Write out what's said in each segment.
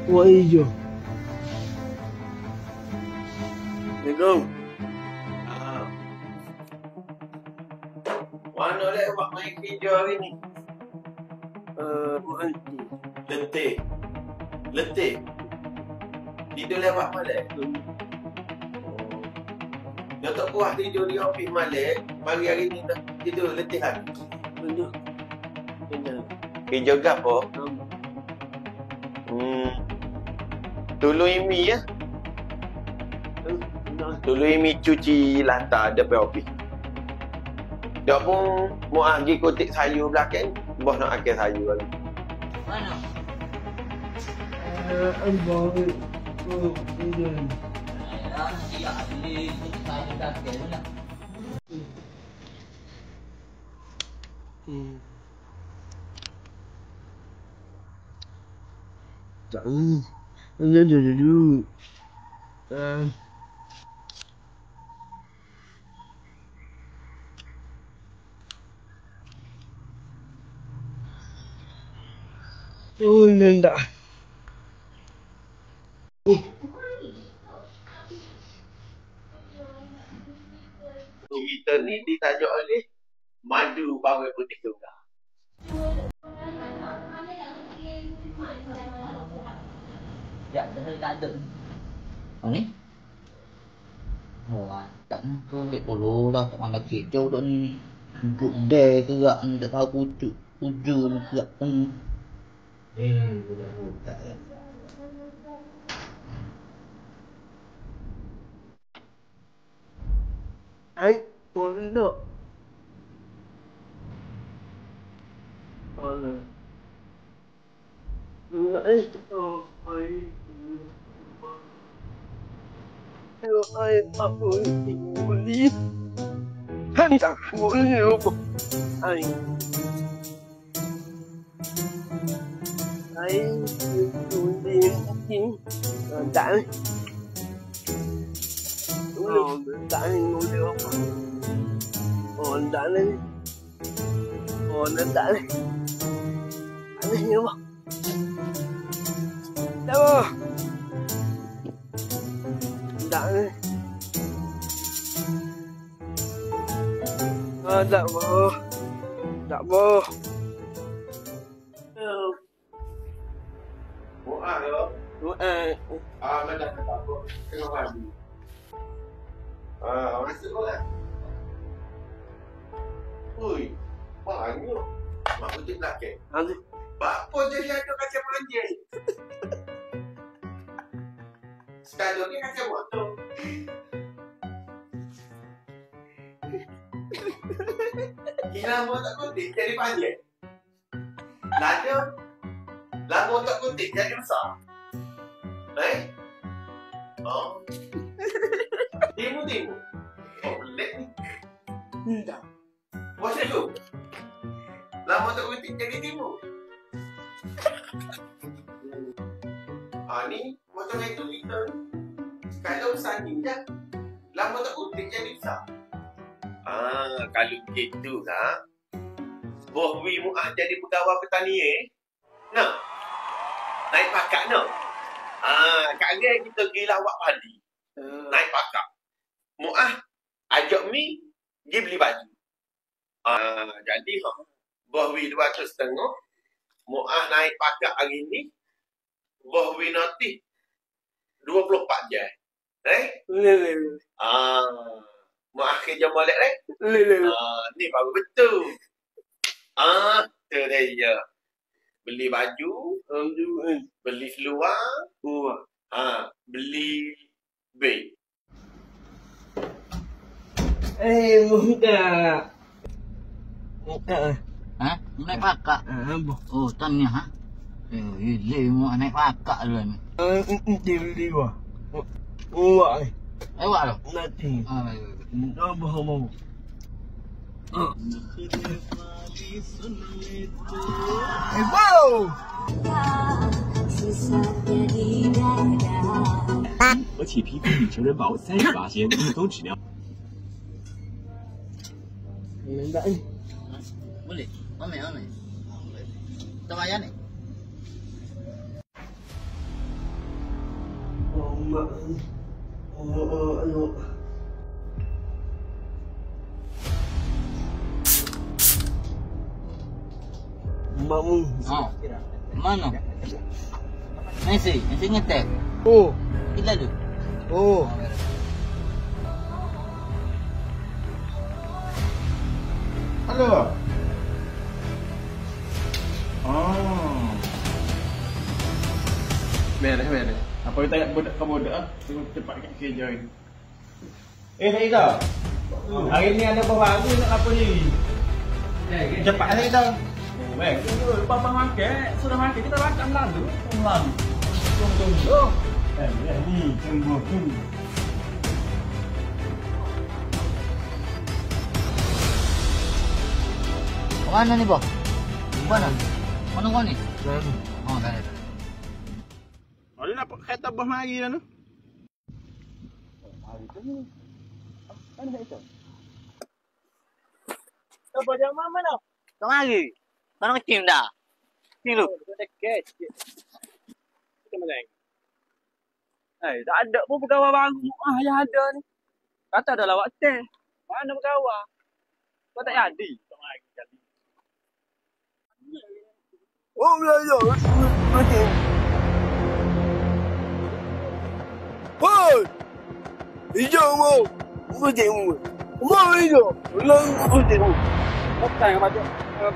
Warna hijau. Assalamualaikum. Mana lek awak main kerja hari ni? Berhenti. Letih. Letih. Tidur lewat malam. Dia tak puas tidur di ofis malam. Pagi hari ni tak tidur letih kan? Benar. Benar. Kerja gapo? Tolong Imi ya. Tolong Imi cuci latar depan ofis. Dia pun mau pergi kotik sayur belakang. Bos nak akal sayur lagi. Mana? Abang. Benar. Ayolah, nanti ahli saya dah kena lah. Jangan. Dulu. Oh, nendak. Kita ni ditajuk oleh madu bawang putih tunggal. Dạ, hơi đã đựng. Ông ấy. Rồi, tận cái việc của lô đó, còn là chỉ châu đơn rụng đề cái gọn để tao cu trừ nó gọn. Anh muốn được. Hãy chẳng muốn hiểu anh hãy dùng tiền chính đã đúng rồi đã ngồi được còn đã lên còn nó đã lên anh hiểu không đâu đã lên đã vô Ủa được. Mình đặt cái không làm gì. Orang sữa lah. Ui, banyak. Mak putih belakang. Nanti Apa jadi ada kaca panjang? Sekali ni kaca motor. Kira motor putih jadi panjang. Lah motor putih jadi besar. Oh. Timu. Oh, pelik ni. tidak Bos tu. Lah motor putih jadi timu. Ni motor itu kita. Kalau sanding je, lah motor putih jadi besar. Kalau gitu kan. Bos Wi Muah jadi pegawai pertanian. Nah. Naik pakak no. Kat dia kita pergi lawak padi. Naik pakak. Muah ajak mi pergi beli baju. Jadi Bos Wi 250. Muah naik pakak hari ni. Bos Wi notis 24 jam. Muah kerja molek ni baru betul. Tu dia. Beli baju, beli seluar, beli beg. mudah Hah? Naik pakak? Oh, tanya ha? Ile mau naik pakak dulu ni. Dili wah wah Awak tu? nanti dah mau wow 而且皮肤比成人薄38%，都质量。 Minta ni. Boleh. Ambil. Tak payah ni. Aduh. Bangun. Oh. Mana? Nasi ngetek. Oh. Gila tu. Oh. Halo. Oh. Beres. Apa kita nak budak ke budak ah? Cepat kat kerja ni. Ida. Hari ni ada apa baru nak apa ni? Cepat lah kita. Baik. Lepas makan, sudah makan kita makan lalu. Tunggu. Ni tunggu. Mana ni, Boh? Mana kau ni? Oh, dah. Ada nak kereta bos mari dah tu. Apa dia mana? Kau mari. Kau nak kim dah. Kim lu. Tak ada pun pegawai baru. Yang ada ni. Kata dah lawak teh. Mana pegawai? Kau tak jadi. Oh, ya. Betul. Hoi! Hijau mau. Betul. Mau hijau. Lang betul. Bukan apa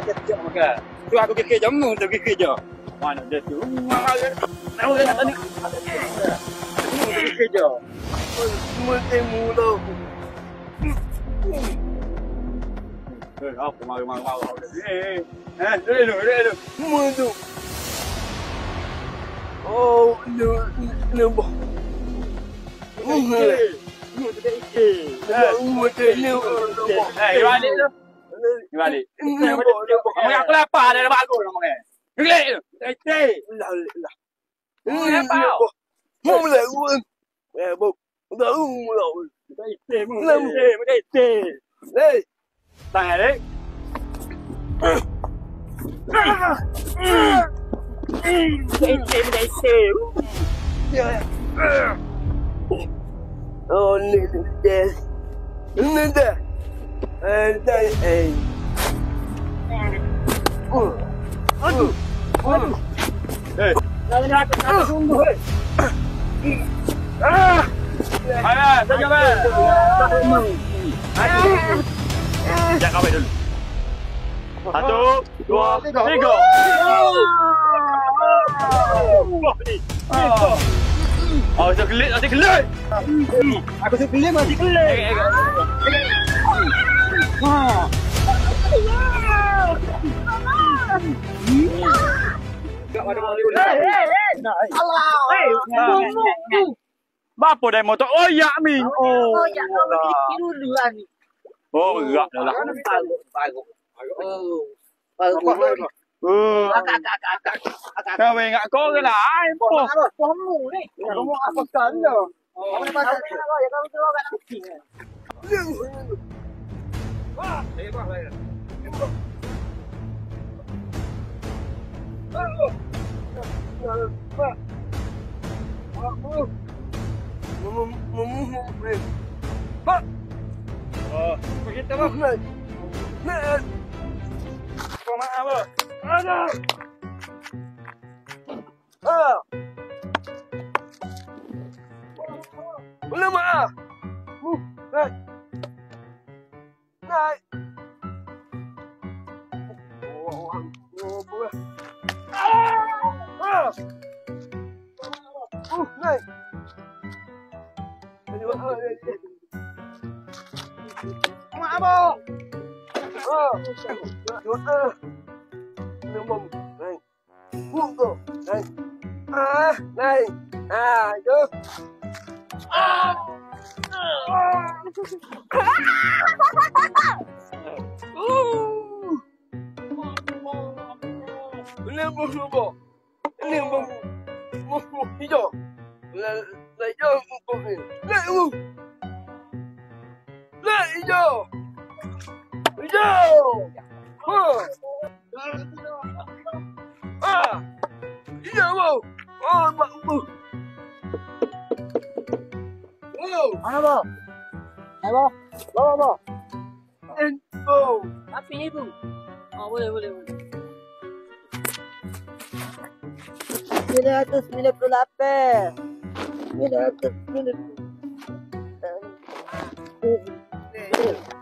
cek makan. Tu aku kekek jamu tu kekek je. Mana dia tu? Nak nak tadi. Kekek je. Betul mula. Apa mari. Dulu. Mula. Oh, lembah. Balik. Aku lapar dah bagus nak makan. Gilek tu. Mula gua. Tahu mula. Hey. Tangan dek. Oh, little death. Linda. Aduh. Hey. Nak sungguh. Ayah, saya jalan. Jangan kawin dulu. 1, 2, 3. Oh, saya gelik. Aku sebelah masih kelik. Bapa dah motor. Oh, ya mi. Oh, ya kau pergi dulu ni. Oh, berat dah lah. Bagus. Kau ingat kau ke lah? Apa? Kamu ni. Kamu apa kanda? Kamu pasal ni lah, ya kamu terus kat nanti. Oh, begitu bang. Kau maaf bang. Ada. Boleh maaf. Naik. Boleh. Naik. Maaf bang. Naik. Buka. Naik. Naik. Jom. Lembut. Hijau. Hijau. Hijau. Bawa. Bawa. Oh. Tapi ni tu. Oh, boleh. 998. 998.